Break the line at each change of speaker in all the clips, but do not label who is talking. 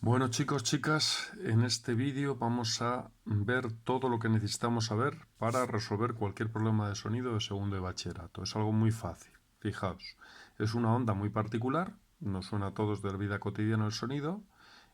Bueno, chicos, chicas, en este vídeo vamos a ver todo lo que necesitamos saber para resolver cualquier problema de sonido de segundo de bachillerato. Es algo muy fácil. Fijaos, es una onda muy particular, nos suena a todos de la vida cotidiana el sonido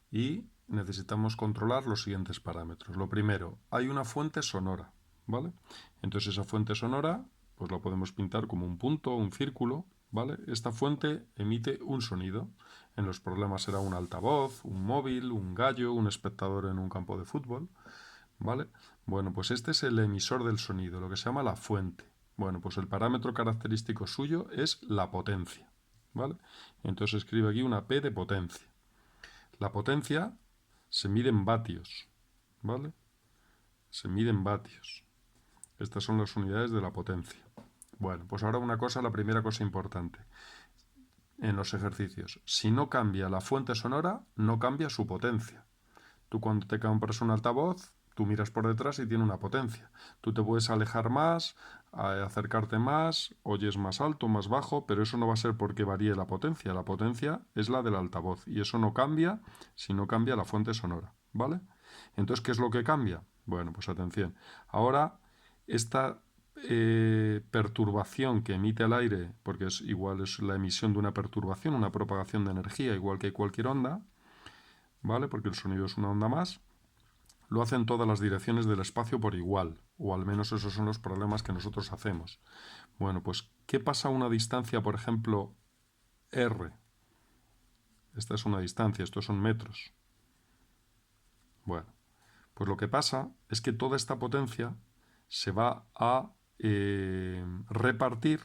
y necesitamos controlar los siguientes parámetros. Lo primero, hay una fuente sonora, ¿vale? Entonces esa fuente sonora, pues la podemos pintar como un punto, un círculo, ¿vale? Esta fuente emite un sonido. En los problemas será un altavoz, un móvil, un gallo, un espectador en un campo de fútbol, ¿vale? Bueno, pues este es el emisor del sonido, lo que se llama la fuente. Bueno, pues el parámetro característico suyo es la potencia, ¿vale? Entonces escribe aquí una P de potencia. La potencia se mide en vatios, ¿vale? Se mide en vatios. Estas son las unidades de la potencia. Bueno, pues ahora una cosa, la primera cosa importante en los ejercicios. Si no cambia la fuente sonora, no cambia su potencia. Tú cuando te compras un altavoz, tú miras por detrás y tiene una potencia. Tú te puedes alejar más, acercarte más, oyes más alto, más bajo, pero eso no va a ser porque varíe la potencia. La potencia es la del altavoz y eso no cambia si no cambia la fuente sonora, ¿vale? Entonces, ¿qué es lo que cambia? Bueno, pues atención. Ahora, esta perturbación que emite el aire, porque es igual, es la emisión de una perturbación, una propagación de energía, igual que cualquier onda, ¿vale? Porque el sonido es una onda más, lo hace en todas las direcciones del espacio por igual, o al menos esos son los problemas que nosotros hacemos. Bueno, pues, ¿qué pasa a una distancia, por ejemplo, r? Esta es una distancia, estos son metros. Bueno, pues lo que pasa es que toda esta potencia se va a repartir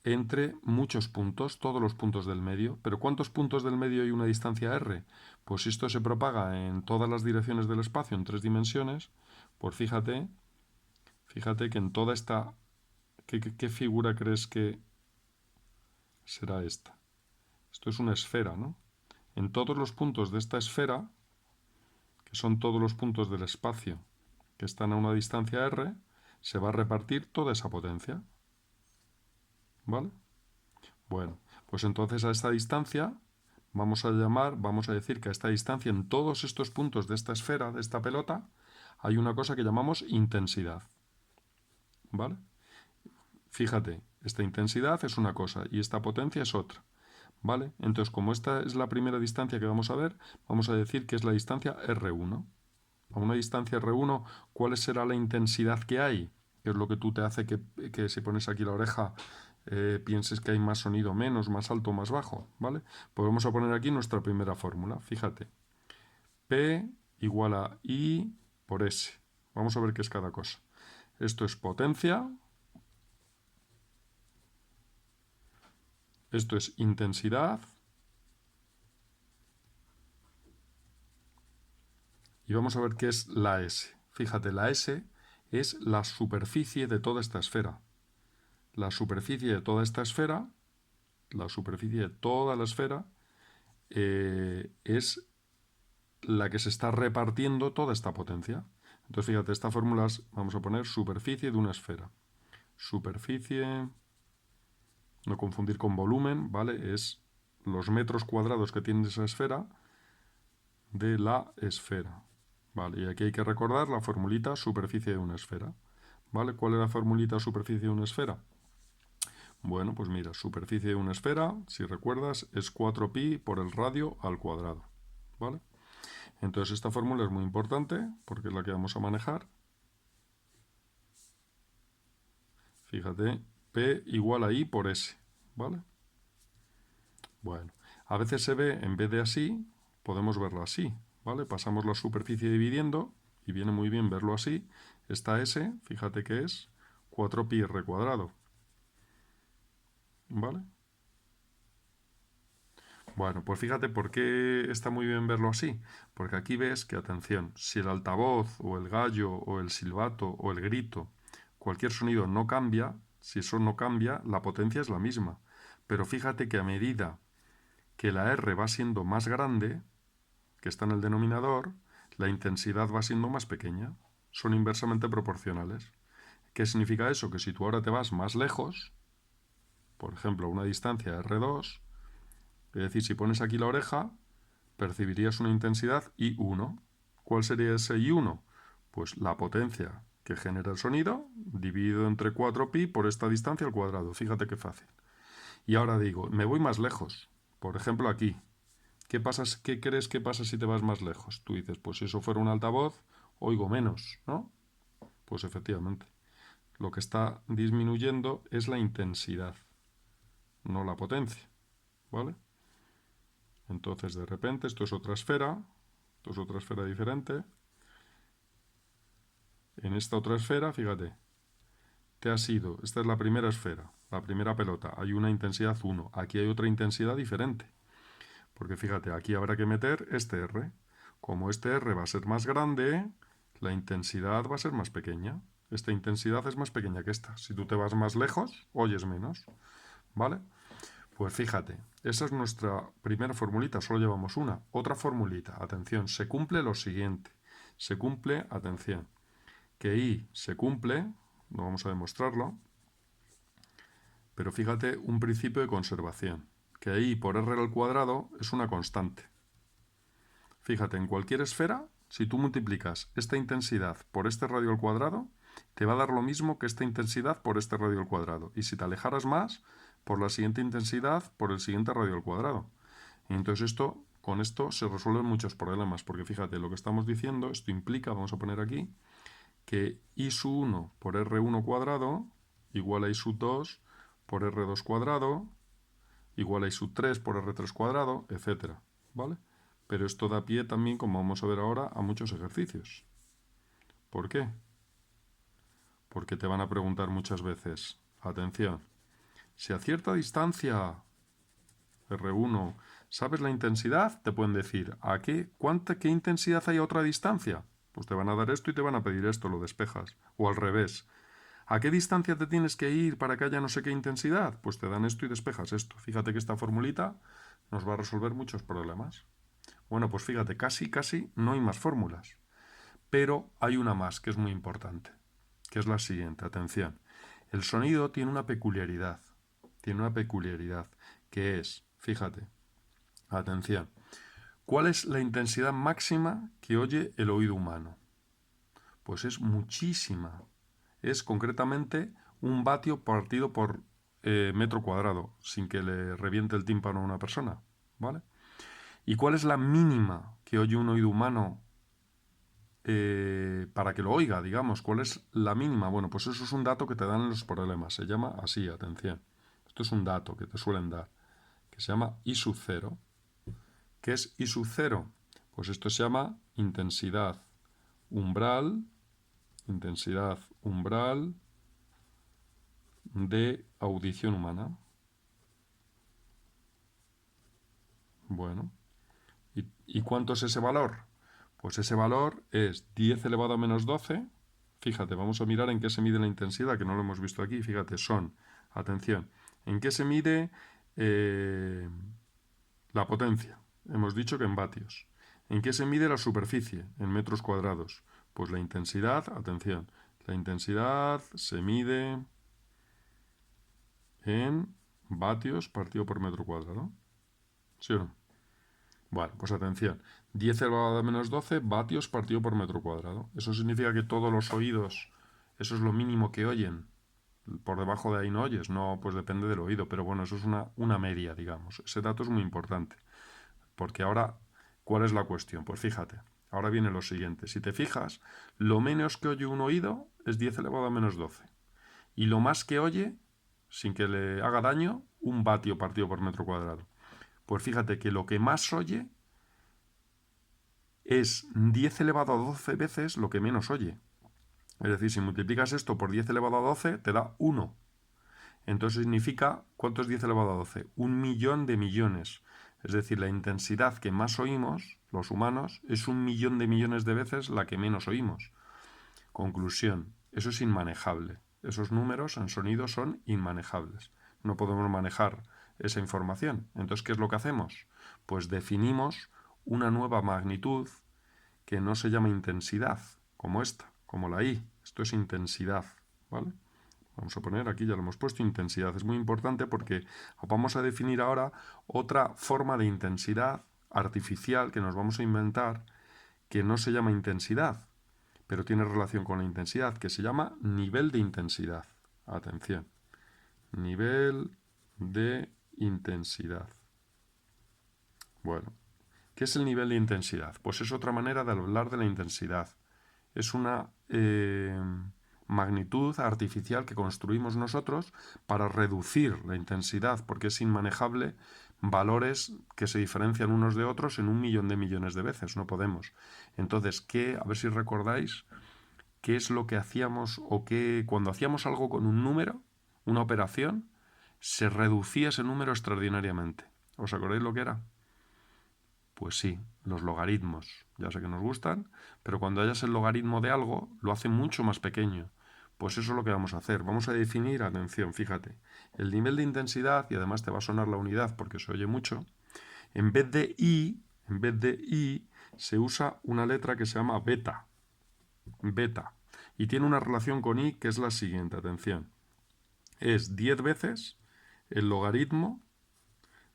entre muchos puntos, todos los puntos del medio. ¿Pero cuántos puntos del medio hay una distancia r? Pues si esto se propaga en todas las direcciones del espacio, en 3 dimensiones, pues fíjate que en toda esta... ¿Qué figura crees que será esta? Esto es una esfera, ¿no? En todos los puntos de esta esfera, que son todos los puntos del espacio que están a una distancia r, se va a repartir toda esa potencia, ¿vale? Bueno, pues entonces a esta distancia vamos a decir que a esta distancia, en todos estos puntos de esta esfera, de esta pelota, hay una cosa que llamamos intensidad, ¿vale? Fíjate, esta intensidad es una cosa y esta potencia es otra, ¿vale? Entonces, como esta es la primera distancia que vamos a ver, vamos a decir que es la distancia R1. A una distancia R1, ¿cuál será la intensidad que hay? Que es lo que tú te hace que si pones aquí la oreja pienses que hay más sonido, menos, más alto, más bajo, ¿vale? Pues vamos a poner aquí nuestra primera fórmula, fíjate. P igual a I por S. Vamos a ver qué es cada cosa. Esto es potencia, esto es intensidad, y vamos a ver qué es la S. Fíjate, la S es la superficie de toda esta esfera. La superficie de toda esta esfera, la superficie de toda la esfera, es la que se está repartiendo toda esta potencia. Entonces, fíjate, esta fórmula vamos a poner superficie de una esfera. Superficie, no confundir con volumen, ¿vale? Es los metros cuadrados que tiene esa esfera de la esfera. Vale, y aquí hay que recordar la formulita superficie de una esfera. ¿Vale? ¿Cuál es la formulita superficie de una esfera? Bueno, pues mira, superficie de una esfera, si recuerdas, es 4pi por el radio al cuadrado. ¿Vale? Entonces esta fórmula es muy importante porque es la que vamos a manejar. Fíjate, P igual a I por S. ¿Vale? Bueno, a veces se ve, en vez de así, podemos verlo así. ¿Vale? Pasamos la superficie dividiendo y viene muy bien verlo así. Esta S, fíjate que es 4pi r cuadrado. ¿Vale? Bueno, pues fíjate por qué está muy bien verlo así. Porque aquí ves que, atención, si el altavoz o el gallo o el silbato o el grito, cualquier sonido no cambia, si eso no cambia, la potencia es la misma. Pero fíjate que a medida que la R va siendo más grande, que está en el denominador, la intensidad va siendo más pequeña. Son inversamente proporcionales. ¿Qué significa eso? Que si tú ahora te vas más lejos, por ejemplo, a una distancia R2, es decir, si pones aquí la oreja, percibirías una intensidad I1. ¿Cuál sería ese I1? Pues la potencia que genera el sonido dividido entre 4pi por esta distancia al cuadrado. Fíjate qué fácil. Y ahora digo, me voy más lejos. Por ejemplo, aquí. ¿Qué crees que pasa si te vas más lejos? Tú dices, pues si eso fuera un altavoz, oigo menos, ¿no? Pues efectivamente. Lo que está disminuyendo es la intensidad, no la potencia, ¿vale? Entonces, de repente, esto es otra esfera diferente. En esta otra esfera, fíjate, esta es la primera esfera, la primera pelota, hay una intensidad 1, aquí hay otra intensidad diferente, porque fíjate, aquí habrá que meter este R. Como este R va a ser más grande, la intensidad va a ser más pequeña. Esta intensidad es más pequeña que esta. Si tú te vas más lejos, oyes menos, ¿vale? Pues fíjate, esa es nuestra primera formulita, solo llevamos una. Otra formulita, atención, se cumple lo siguiente. Se cumple, atención, que I se cumple, no vamos a demostrarlo, pero fíjate un principio de conservación, que I por R al cuadrado es una constante. Fíjate, en cualquier esfera, si tú multiplicas esta intensidad por este radio al cuadrado, te va a dar lo mismo que esta intensidad por este radio al cuadrado. Y si te alejaras más, por la siguiente intensidad por el siguiente radio al cuadrado. Y entonces con esto se resuelven muchos problemas, porque fíjate, lo que estamos diciendo, esto implica, vamos a poner aquí, que I sub 1 por R1 cuadrado igual a I sub 2 por R2 cuadrado igual a I sub 3 por R3 cuadrado, etc. ¿Vale? Pero esto da pie también, como vamos a ver ahora, a muchos ejercicios. ¿Por qué? Porque te van a preguntar muchas veces, atención, si a cierta distancia, R1, ¿sabes la intensidad? Te pueden decir, ¿qué intensidad hay a otra distancia? Pues te van a dar esto y te van a pedir esto, lo despejas. O al revés. ¿A qué distancia te tienes que ir para que haya no sé qué intensidad? Pues te dan esto y despejas esto. Fíjate que esta formulita nos va a resolver muchos problemas. Bueno, pues fíjate, casi no hay más fórmulas. Pero hay una más que es muy importante, que es la siguiente. Atención. El sonido tiene una peculiaridad. Tiene una peculiaridad que es, fíjate, atención. ¿Cuál es la intensidad máxima que oye el oído humano? Pues es muchísima. Es concretamente 1 vatio partido por metro cuadrado, sin que le reviente el tímpano a una persona, ¿vale? ¿Y cuál es la mínima que oye un oído humano para que lo oiga, digamos? ¿Cuál es la mínima? Bueno, pues eso es un dato que te dan en los problemas. Se llama así, atención. Esto es un dato que te suelen dar, que se llama I sub 0. ¿Qué es I sub 0? Pues esto se llama intensidad umbral de audición humana. Bueno, ¿y cuánto es ese valor? Pues ese valor es 10 elevado a menos 12. Fíjate, vamos a mirar en qué se mide la intensidad, que no lo hemos visto aquí. Fíjate, atención, ¿en qué se mide la potencia? Hemos dicho que en vatios. ¿En qué se mide la superficie? En metros cuadrados. Pues la intensidad, atención, la intensidad se mide en vatios partido por metro cuadrado. ¿Sí o no? Bueno, pues atención. 10 elevado a menos 12 vatios partido por metro cuadrado. Eso significa que todos los oídos, eso es lo mínimo que oyen. Por debajo de ahí no oyes, no, pues depende del oído. Pero bueno, eso es una media, digamos. Ese dato es muy importante. Porque ahora, ¿cuál es la cuestión? Pues fíjate, ahora viene lo siguiente. Si te fijas, lo menos que oye un oído es 10 elevado a menos 12. Y lo más que oye, sin que le haga daño, 1 vatio partido por metro cuadrado. Pues fíjate que lo que más oye es 10 elevado a 12 veces lo que menos oye. Es decir, si multiplicas esto por 10 elevado a 12, te da 1. Entonces significa, ¿cuánto es 10 elevado a 12? 1.000.000 de millones. Es decir, la intensidad que más oímos, los humanos, es 1.000.000 de millones de veces la que menos oímos. Conclusión, eso es inmanejable. Esos números en sonido son inmanejables. No podemos manejar esa información. Entonces, ¿qué es lo que hacemos? Pues definimos una nueva magnitud que no se llama intensidad, como esta, como la I. Esto es intensidad, ¿vale? Vamos a poner aquí, ya lo hemos puesto, intensidad. Es muy importante porque vamos a definir ahora otra forma de intensidad artificial que nos vamos a inventar que no se llama intensidad, pero tiene relación con la intensidad, que se llama nivel de intensidad. Atención, nivel de intensidad. Bueno, ¿qué es el nivel de intensidad? Pues es otra manera de hablar de la intensidad. Es una magnitud artificial que construimos nosotros para reducir la intensidad, porque es inmanejable valores que se diferencian unos de otros en 1.000.000 de millones de veces. No podemos. Entonces, a ver si recordáis qué es lo que hacíamos o qué cuando hacíamos algo con un número, una operación, se reducía ese número extraordinariamente. ¿Os acordáis lo que era? Pues sí, los logaritmos. Ya sé que nos gustan, pero cuando hayas el logaritmo de algo, lo hace mucho más pequeño. Pues eso es lo que vamos a hacer. Vamos a definir, atención, fíjate, el nivel de intensidad, y además te va a sonar la unidad porque se oye mucho, en vez de I, se usa una letra que se llama beta. Beta. Y tiene una relación con I que es la siguiente, atención. Es 10 veces el logaritmo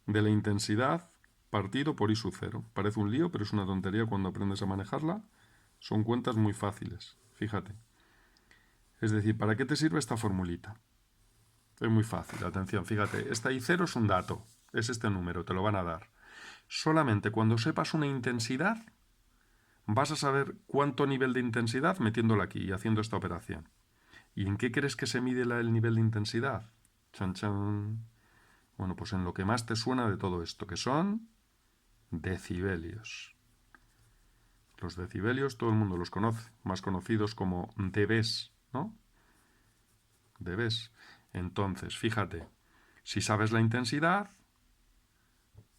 de la intensidad partido por I sub 0. Parece un lío, pero es una tontería cuando aprendes a manejarla. Son cuentas muy fáciles, fíjate. Es decir, ¿para qué te sirve esta formulita? Es muy fácil, atención, fíjate. Esta I0 es un dato, es este número, te lo van a dar. Solamente cuando sepas una intensidad, vas a saber cuánto nivel de intensidad metiéndola aquí y haciendo esta operación. ¿Y en qué crees que se mide el nivel de intensidad? Chan, chan. Bueno, pues en lo que más te suena de todo esto, que son decibelios. Los decibelios todo el mundo los conoce, más conocidos como dBs, ¿no? dBs. Entonces, fíjate, si sabes la intensidad,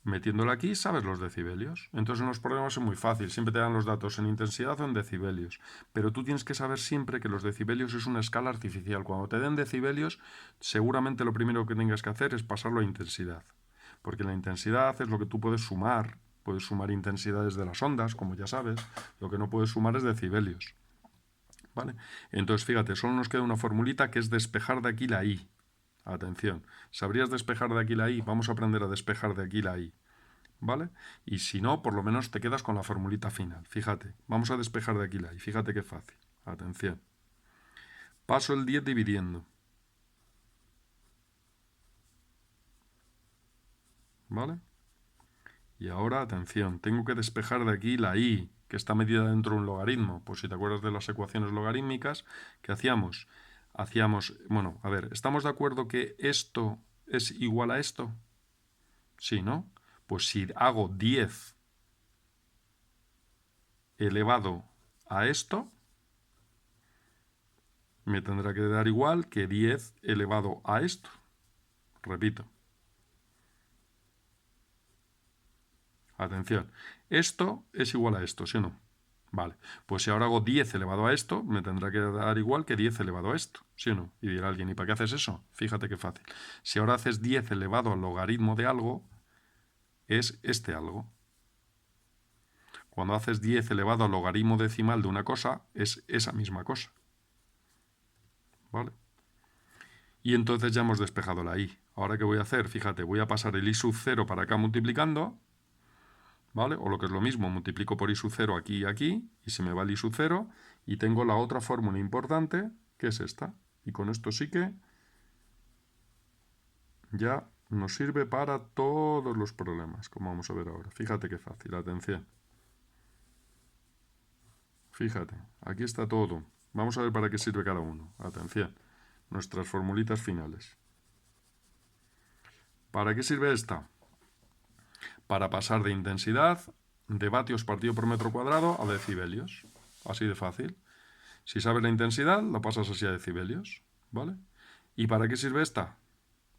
metiéndola aquí sabes los decibelios. Entonces en los problemas es muy fácil, siempre te dan los datos en intensidad o en decibelios. Pero tú tienes que saber siempre que los decibelios es una escala artificial. Cuando te den decibelios, seguramente lo primero que tengas que hacer es pasarlo a intensidad. Porque la intensidad es lo que tú puedes sumar. Puedes sumar intensidades de las ondas, como ya sabes. Lo que no puedes sumar es decibelios. ¿Vale? Entonces, fíjate, solo nos queda una formulita que es despejar de aquí la I. Atención, ¿sabrías despejar de aquí la I? Vamos a aprender a despejar de aquí la I. ¿Vale? Y si no, por lo menos te quedas con la formulita final. Fíjate, vamos a despejar de aquí la I. Fíjate qué fácil. Atención. Paso el 10 dividiendo. ¿Vale? Y ahora, atención, tengo que despejar de aquí la I, que está medida dentro de un logaritmo. Pues si te acuerdas de las ecuaciones logarítmicas, ¿qué hacíamos? Bueno, a ver, ¿estamos de acuerdo que esto es igual a esto? Sí, ¿no? Pues si hago 10 elevado a esto, me tendrá que dar igual que 10 elevado a esto. Repito. Atención. Esto es igual a esto, ¿sí o no? Vale. Pues si ahora hago 10 elevado a esto, me tendrá que dar igual que 10 elevado a esto, ¿sí o no? Y dirá alguien, ¿y para qué haces eso? Fíjate qué fácil. Si ahora haces 10 elevado al logaritmo de algo, es este algo. Cuando haces 10 elevado al logaritmo decimal de una cosa, es esa misma cosa. ¿Vale? Y entonces ya hemos despejado la I. Ahora, ¿qué voy a hacer? Fíjate, voy a pasar el I sub 0 para acá multiplicando, ¿vale? O lo que es lo mismo, multiplico por I sub 0 aquí y aquí, y se me va el I sub 0, y tengo la otra fórmula importante, que es esta. Y con esto sí que ya nos sirve para todos los problemas, como vamos a ver ahora. Fíjate qué fácil, atención. Fíjate, aquí está todo. Vamos a ver para qué sirve cada uno. Atención, nuestras formulitas finales. ¿Para qué sirve esta? Para pasar de intensidad, de vatios partido por metro cuadrado, a decibelios. Así de fácil. Si sabes la intensidad, la pasas así a decibelios, ¿vale? ¿Y para qué sirve esta?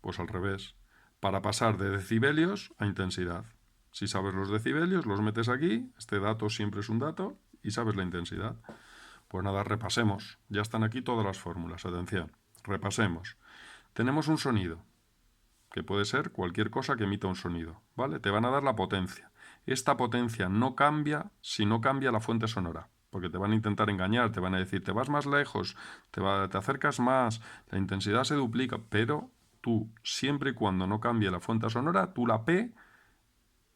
Pues al revés. Para pasar de decibelios a intensidad. Si sabes los decibelios, los metes aquí. Este dato siempre es un dato. Y sabes la intensidad. Pues nada, repasemos. Ya están aquí todas las fórmulas. Atención. Repasemos. Tenemos un sonido, que puede ser cualquier cosa que emita un sonido, ¿vale? Te van a dar la potencia. Esta potencia no cambia si no cambia la fuente sonora, porque te van a intentar engañar, te van a decir, te vas más lejos, te acercas más, la intensidad se duplica, pero tú, siempre y cuando no cambie la fuente sonora, tú la P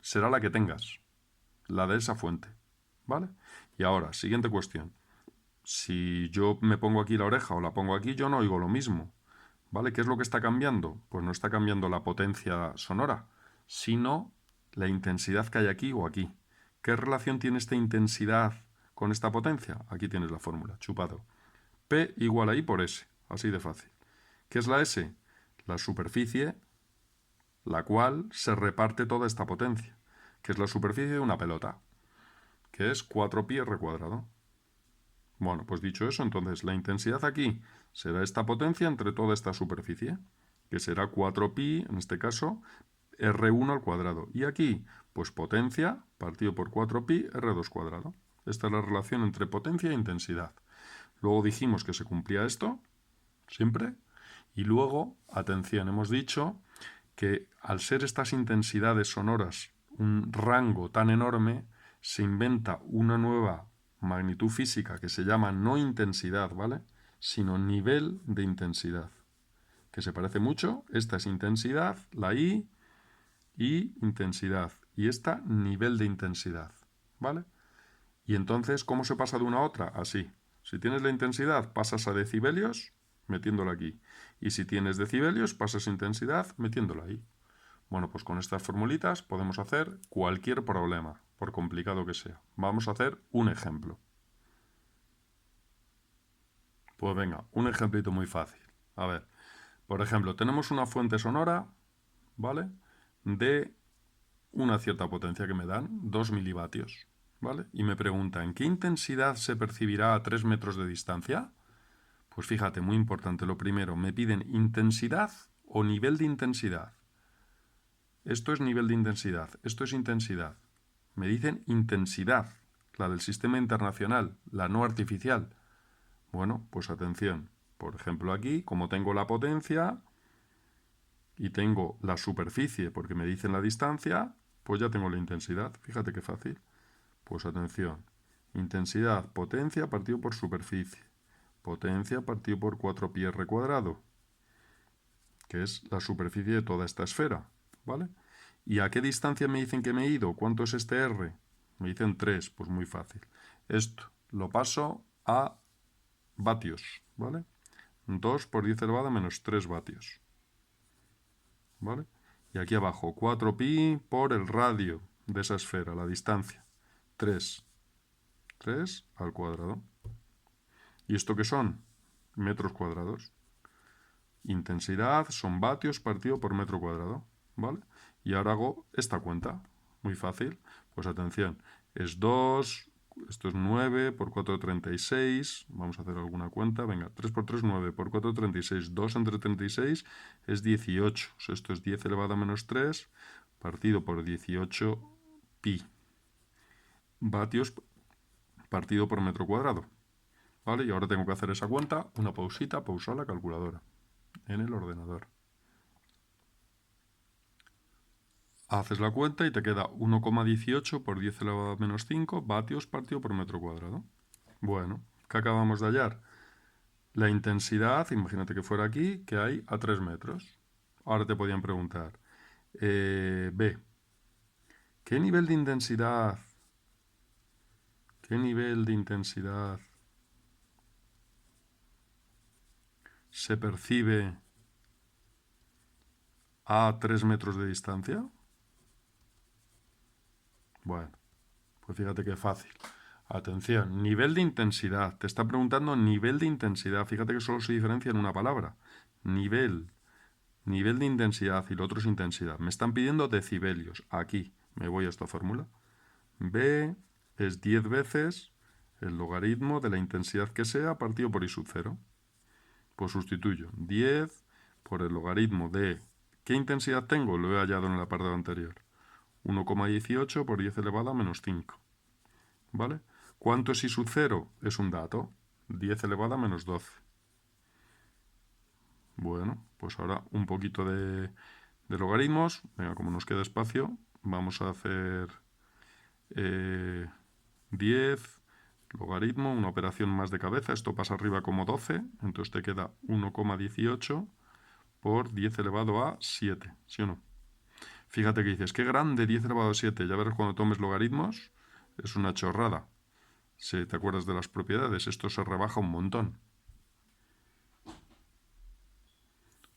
será la que tengas. la de esa fuente, ¿vale? Y ahora, siguiente cuestión. Si yo me pongo aquí la oreja o la pongo aquí, yo no oigo lo mismo, ¿vale? ¿Qué es lo que está cambiando? Pues no está cambiando la potencia sonora, sino la intensidad que hay aquí o aquí. ¿Qué relación tiene esta intensidad con esta potencia? Aquí tienes la fórmula, chupado. P igual a I por S, así de fácil. ¿Qué es la S? La superficie, la cual se reparte toda esta potencia, que es la superficie de una pelota, que es 4πr cuadrado. Bueno, pues dicho eso, entonces la intensidad aquí será esta potencia entre toda esta superficie, que será 4pi, en este caso, R1 al cuadrado. Y aquí, pues potencia partido por 4pi R2 cuadrado. Esta es la relación entre potencia e intensidad. Luego dijimos que se cumplía esto, siempre. Y luego, atención, hemos dicho que al ser estas intensidades sonoras un rango tan enorme, se inventa una nueva magnitud física que se llama no intensidad, ¿vale? Sino nivel de intensidad, que se parece mucho. Esta es intensidad, la I, y intensidad. Y esta, nivel de intensidad, ¿vale? Y entonces, ¿cómo se pasa de una a otra? Así. Si tienes la intensidad, pasas a decibelios, metiéndola aquí. Y si tienes decibelios, pasas a intensidad, metiéndola ahí. Bueno, pues con estas formulitas podemos hacer cualquier problema, por complicado que sea. Vamos a hacer un ejemplo. Pues venga, un ejemplito muy fácil. A ver, por ejemplo, tenemos una fuente sonora, ¿vale? De una cierta potencia que me dan, 2 milivatios, ¿vale? Y me preguntan, ¿qué intensidad se percibirá a 3 metros de distancia? Pues fíjate, muy importante, lo primero, me piden intensidad o nivel de intensidad. Esto es nivel de intensidad, esto es intensidad. Me dicen intensidad, la del sistema internacional, la no artificial. Bueno, pues atención. Por ejemplo, aquí, como tengo la potencia y tengo la superficie, porque me dicen la distancia, pues ya tengo la intensidad. Fíjate qué fácil. Pues atención. Intensidad, potencia partido por superficie. Potencia partido por 4πr cuadrado, que es la superficie de toda esta esfera, ¿vale? ¿Y a qué distancia me dicen que me he ido? ¿Cuánto es este R? Me dicen 3, pues muy fácil. Esto lo paso a vatios, ¿vale? 2 por 10 elevado a menos 3 vatios, ¿vale? Y aquí abajo, 4pi por el radio de esa esfera, la distancia. 3 al cuadrado. ¿Y esto qué son? Metros cuadrados. Intensidad son vatios partido por metro cuadrado, ¿vale? Y ahora hago esta cuenta, muy fácil. Pues atención, es 2, esto es 9 por 4, 36. Vamos a hacer alguna cuenta. Venga, 3 por 3, 9 por 4, 36. 2 entre 36 es 18. O sea, esto es 10 elevado a menos 3 partido por 18 pi vatios partido por metro cuadrado. ¿Vale? Y ahora tengo que hacer esa cuenta, una pausita, pausar la calculadora en el ordenador. Haces la cuenta y te queda 1,18 por 10 elevado a menos 5 vatios partido por metro cuadrado. Bueno, ¿qué acabamos de hallar? La intensidad, imagínate que fuera aquí, que hay a 3 metros. Ahora te podían preguntar, B, ¿qué nivel de intensidad se percibe a 3 metros de distancia? Bueno, pues fíjate qué fácil. Atención, nivel de intensidad. Te está preguntando nivel de intensidad. Fíjate que solo se diferencia en una palabra. Nivel de intensidad y lo otro es intensidad. Me están pidiendo decibelios. Aquí me voy a esta fórmula. B es 10 veces el logaritmo de la intensidad que sea partido por I sub 0. Pues sustituyo 10 por el logaritmo de... ¿Qué intensidad tengo? Lo he hallado en el apartado anterior. 1,18 por 10 elevado a menos 5. ¿Vale? ¿Cuánto es I sub 0? Es un dato. 10 elevado a menos 12. Bueno, pues ahora un poquito de logaritmos. Venga, como nos queda espacio, vamos a hacer 10 logaritmo, una operación más de cabeza. Esto pasa arriba como 12, entonces te queda 1,18 por 10 elevado a 7, ¿sí o no? Fíjate que dices, qué grande 10 elevado a 7. Ya verás cuando tomes logaritmos es una chorrada. Si te acuerdas de las propiedades, esto se rebaja un montón.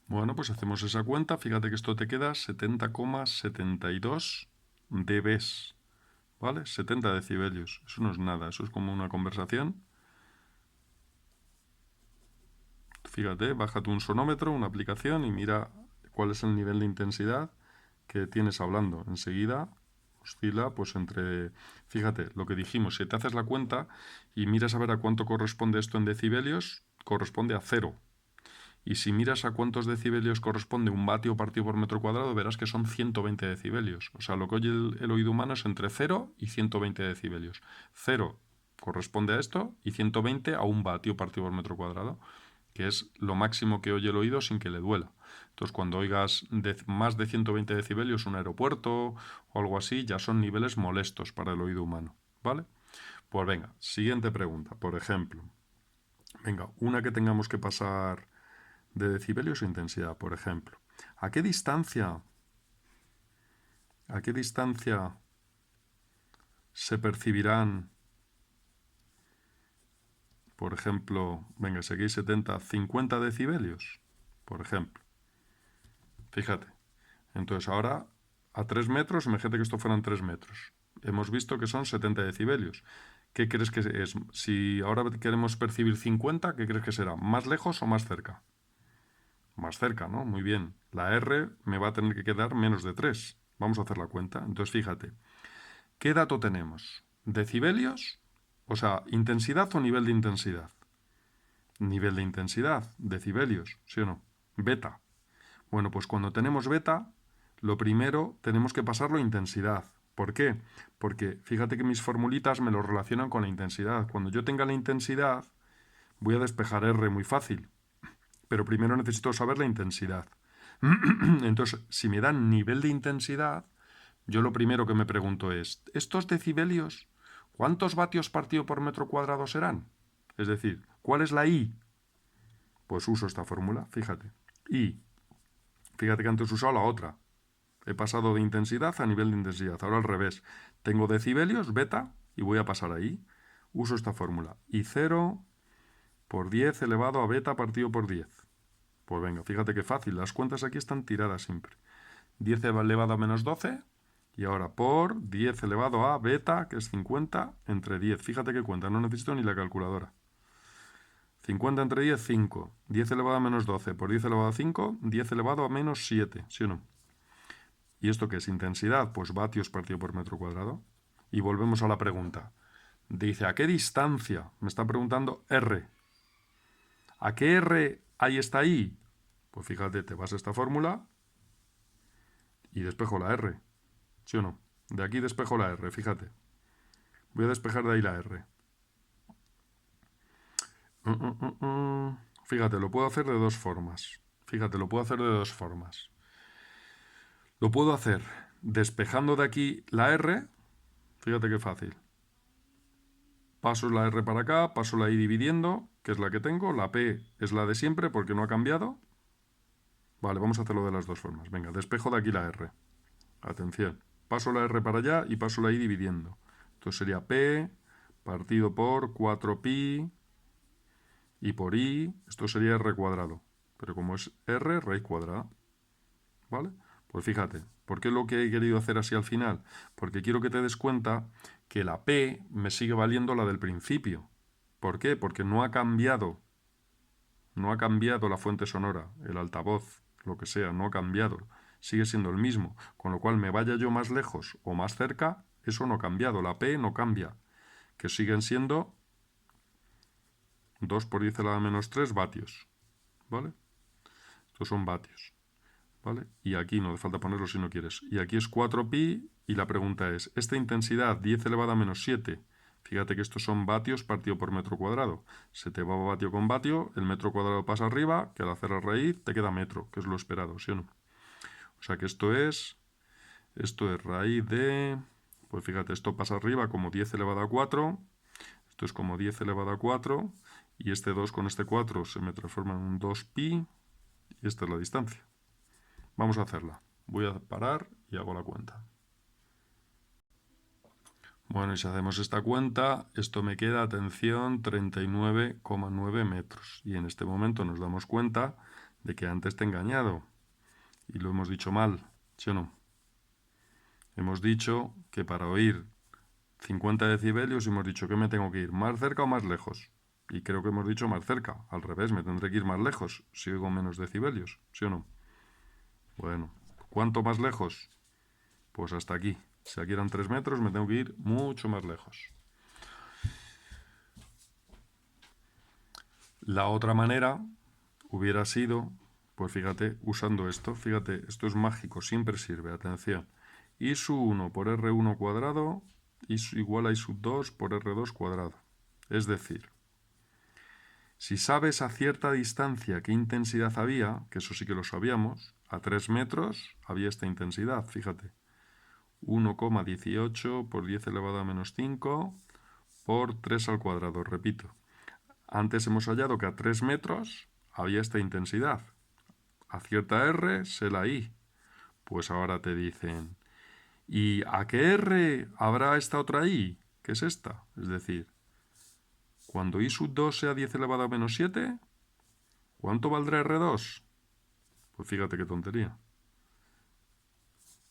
Bueno, pues hacemos esa cuenta. Fíjate que esto te queda 70,72 dB. ¿Vale? 70 decibelios. Eso no es nada, eso es como una conversación. Fíjate, bájate un sonómetro, una aplicación y mira cuál es el nivel de intensidad que tienes hablando. Enseguida oscila pues entre, fíjate, lo que dijimos, si te haces la cuenta y miras a ver a cuánto corresponde esto en decibelios, corresponde a 0. Y si miras a cuántos decibelios corresponde un vatio partido por metro cuadrado, verás que son 120 decibelios. O sea, lo que oye el oído humano es entre 0 y 120 decibelios. 0 corresponde a esto y 120 a un vatio partido por metro cuadrado, que es lo máximo que oye el oído sin que le duela. Entonces, cuando oigas más de 120 decibelios un aeropuerto o algo así, ya son niveles molestos para el oído humano, ¿vale? Pues venga, siguiente pregunta. Por ejemplo, venga, una que tengamos que pasar de decibelios o intensidad, por ejemplo. ¿A qué distancia se percibirán, por ejemplo, venga, seguís 70, 50 decibelios, por ejemplo? Fíjate. Entonces ahora a 3 metros, imagínate que esto fueran 3 metros. Hemos visto que son 70 decibelios. ¿Qué crees que es? Si ahora queremos percibir 50, ¿qué crees que será? ¿Más lejos o más cerca? Más cerca, ¿no? Muy bien. La R me va a tener que quedar menos de 3. Vamos a hacer la cuenta. Entonces, fíjate. ¿Qué dato tenemos? ¿Decibelios? O sea, ¿intensidad o nivel de intensidad? Nivel de intensidad, decibelios, ¿sí o no? Beta. Bueno, pues cuando tenemos beta, lo primero tenemos que pasarlo a intensidad. ¿Por qué? Porque fíjate que mis formulitas me lo relacionan con la intensidad. Cuando yo tenga la intensidad, voy a despejar R muy fácil. Pero primero necesito saber la intensidad. Entonces, si me dan nivel de intensidad, yo lo primero que me pregunto es, ¿estos decibelios cuántos vatios partido por metro cuadrado serán? Es decir, ¿cuál es la I? Pues uso esta fórmula, fíjate. I. Fíjate que antes he usado la otra. He pasado de intensidad a nivel de intensidad. Ahora al revés. Tengo decibelios, beta, y voy a pasar ahí. Uso esta fórmula. I 0 por 10 elevado a beta partido por 10. Pues venga, fíjate qué fácil. Las cuentas aquí están tiradas siempre. 10 elevado a menos 12. Y ahora por 10 elevado a beta, que es 50, entre 10. Fíjate qué cuenta, no necesito ni la calculadora. 50 entre 10, 5. 10 elevado a menos 12 por 10 elevado a 5, 10 elevado a menos 7, ¿sí o no? ¿Y esto qué es? Intensidad, pues vatios partido por metro cuadrado. Y volvemos a la pregunta. Dice, ¿a qué distancia? Me está preguntando R. ¿A qué R hay esta I? Pues fíjate, te vas a esta fórmula y despejo la R. ¿Sí o no? De aquí despejo la R, fíjate. Voy a despejar de ahí la R. Fíjate, lo puedo hacer de dos formas. Fíjate, lo puedo hacer de dos formas. Lo puedo hacer despejando de aquí la R. Fíjate qué fácil. Paso la R para acá, paso la I dividiendo, que es la que tengo. La P es la de siempre porque no ha cambiado. Vale, vamos a hacerlo de las dos formas. Venga, despejo de aquí la R. Atención. Paso la R para allá y paso la I dividiendo. Entonces sería P partido por 4pi y por I, esto sería R cuadrado. Pero como es R, raíz cuadrada. ¿Vale? Pues fíjate, ¿por qué lo que he querido hacer así al final? Porque quiero que te des cuenta que la P me sigue valiendo la del principio. ¿Por qué? Porque no ha cambiado. No ha cambiado la fuente sonora, el altavoz, lo que sea, no ha cambiado. Sigue siendo el mismo. Con lo cual me vaya yo más lejos o más cerca, eso no ha cambiado. La P no cambia. Que siguen siendo 2 por 10 a la menos 3 vatios. ¿Vale? Estos son vatios. ¿Vale? Y aquí no hace falta ponerlo si no quieres. Y aquí es 4pi y la pregunta es, esta intensidad 10 elevado a menos 7, fíjate que estos son vatios partido por metro cuadrado. Se te va vatio con vatio, el metro cuadrado pasa arriba, que al hacer la raíz te queda metro, que es lo esperado, ¿sí o no? O sea que esto es raíz de, pues fíjate, esto pasa arriba como 10 elevado a 4, esto es como 10 elevado a 4, y este 2 con este 4 se me transforma en un 2pi, y esta es la distancia. Vamos a hacerla. Voy a parar y hago la cuenta. Bueno, y si hacemos esta cuenta, esto me queda, atención, 39,9 metros. Y en este momento nos damos cuenta de que antes te he engañado. Y lo hemos dicho mal, ¿sí o no? Hemos dicho que para oír 50 decibelios hemos dicho que me tengo que ir más cerca o más lejos. Y creo que hemos dicho más cerca. Al revés, me tendré que ir más lejos si oigo menos decibelios, ¿sí o no? Bueno, ¿cuánto más lejos? Pues hasta aquí. Si aquí eran 3 metros, me tengo que ir mucho más lejos. La otra manera hubiera sido, pues fíjate, usando esto. Fíjate, esto es mágico, siempre sirve. Atención. I sub 1 por R1 cuadrado igual a I sub 2 por R2 cuadrado. Es decir, si sabes a cierta distancia qué intensidad había, que eso sí que lo sabíamos, a 3 metros había esta intensidad, fíjate. 1,18 por 10 elevado a menos 5 por 3 al cuadrado, repito. Antes hemos hallado que a 3 metros había esta intensidad. A cierta R se la I. Pues ahora te dicen, ¿y a qué R habrá esta otra I? ¿Qué es esta? Es decir, cuando I sub 2 sea 10 elevado a menos 7, ¿cuánto valdrá R2? Pues fíjate qué tontería.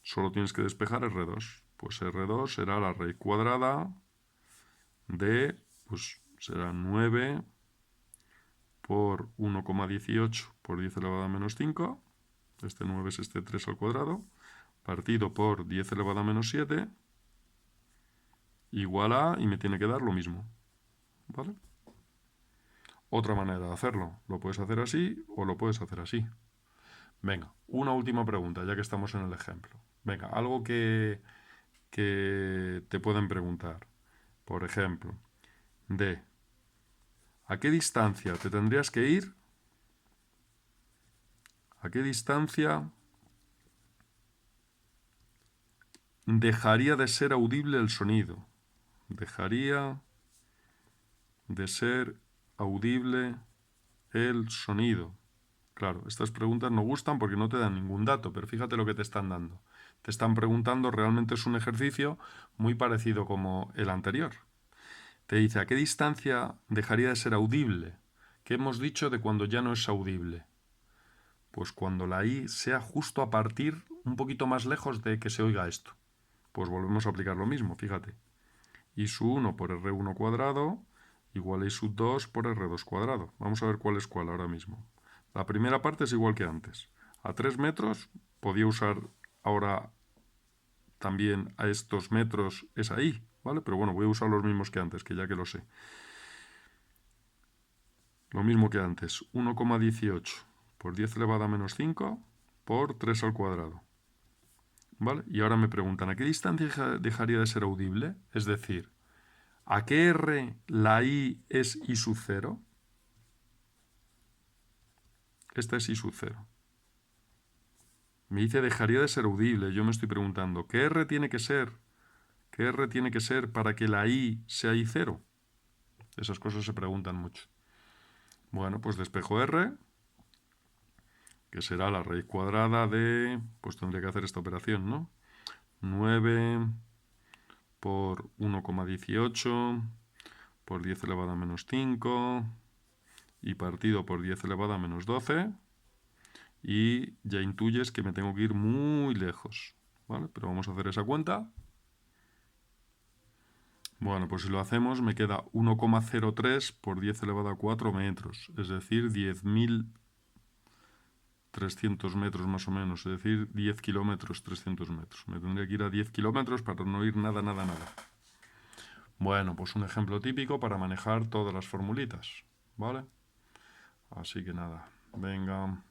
Solo tienes que despejar R2. Pues R2 será la raíz cuadrada de, pues será 9 por 1,18 por 10 elevado a menos 5. Este 9 es este 3 al cuadrado. Partido por 10 elevado a menos 7. Igual a, y me tiene que dar lo mismo. ¿Vale? Otra manera de hacerlo. Lo puedes hacer así o lo puedes hacer así. Venga, una última pregunta, ya que estamos en el ejemplo. Venga, algo que te pueden preguntar. Por ejemplo, ¿a qué distancia te tendrías que ir? ¿A qué distancia dejaría de ser audible el sonido? Dejaría de ser audible el sonido. Claro, estas preguntas no gustan porque no te dan ningún dato, pero fíjate lo que te están dando. Te están preguntando, realmente es un ejercicio muy parecido como el anterior. Te dice, ¿a qué distancia dejaría de ser audible? ¿Qué hemos dicho de cuando ya no es audible? Pues cuando la I sea justo a partir, un poquito más lejos de que se oiga esto. Pues volvemos a aplicar lo mismo, fíjate. I sub 1 por R1 cuadrado igual a I sub 2 por R2 cuadrado. Vamos a ver cuál es cuál ahora mismo. La primera parte es igual que antes. A 3 metros podía usar ahora también a estos metros es ahí, ¿vale? Pero bueno, voy a usar los mismos que antes, que ya que lo sé. Lo mismo que antes, 1,18 por 10 elevado a menos 5 por 3 al cuadrado. ¿Vale? Y ahora me preguntan, ¿a qué distancia dejaría de ser audible? Es decir, ¿a qué R la I es I sub 0? Esta es I sub 0. Me dice dejaría de ser audible. Yo me estoy preguntando, ¿qué R tiene que ser? ¿Qué R tiene que ser para que la I sea I0? Esas cosas se preguntan mucho. Bueno, pues despejo R, que será la raíz cuadrada de... Pues tendría que hacer esta operación, ¿no? 9 por 1,18 por 10 elevado a menos 5 y partido por 10 elevado a menos 12. Y ya intuyes que me tengo que ir muy lejos, ¿vale? Pero vamos a hacer esa cuenta. Bueno, pues si lo hacemos me queda 1,03 por 10 elevado a 4 metros, es decir, 10.300 metros más o menos, es decir, 10 kilómetros 300 metros. Me tendría que ir a 10 kilómetros para no ir nada, nada, nada. Bueno, pues un ejemplo típico para manejar todas las formulitas, ¿vale? Así que nada, venga.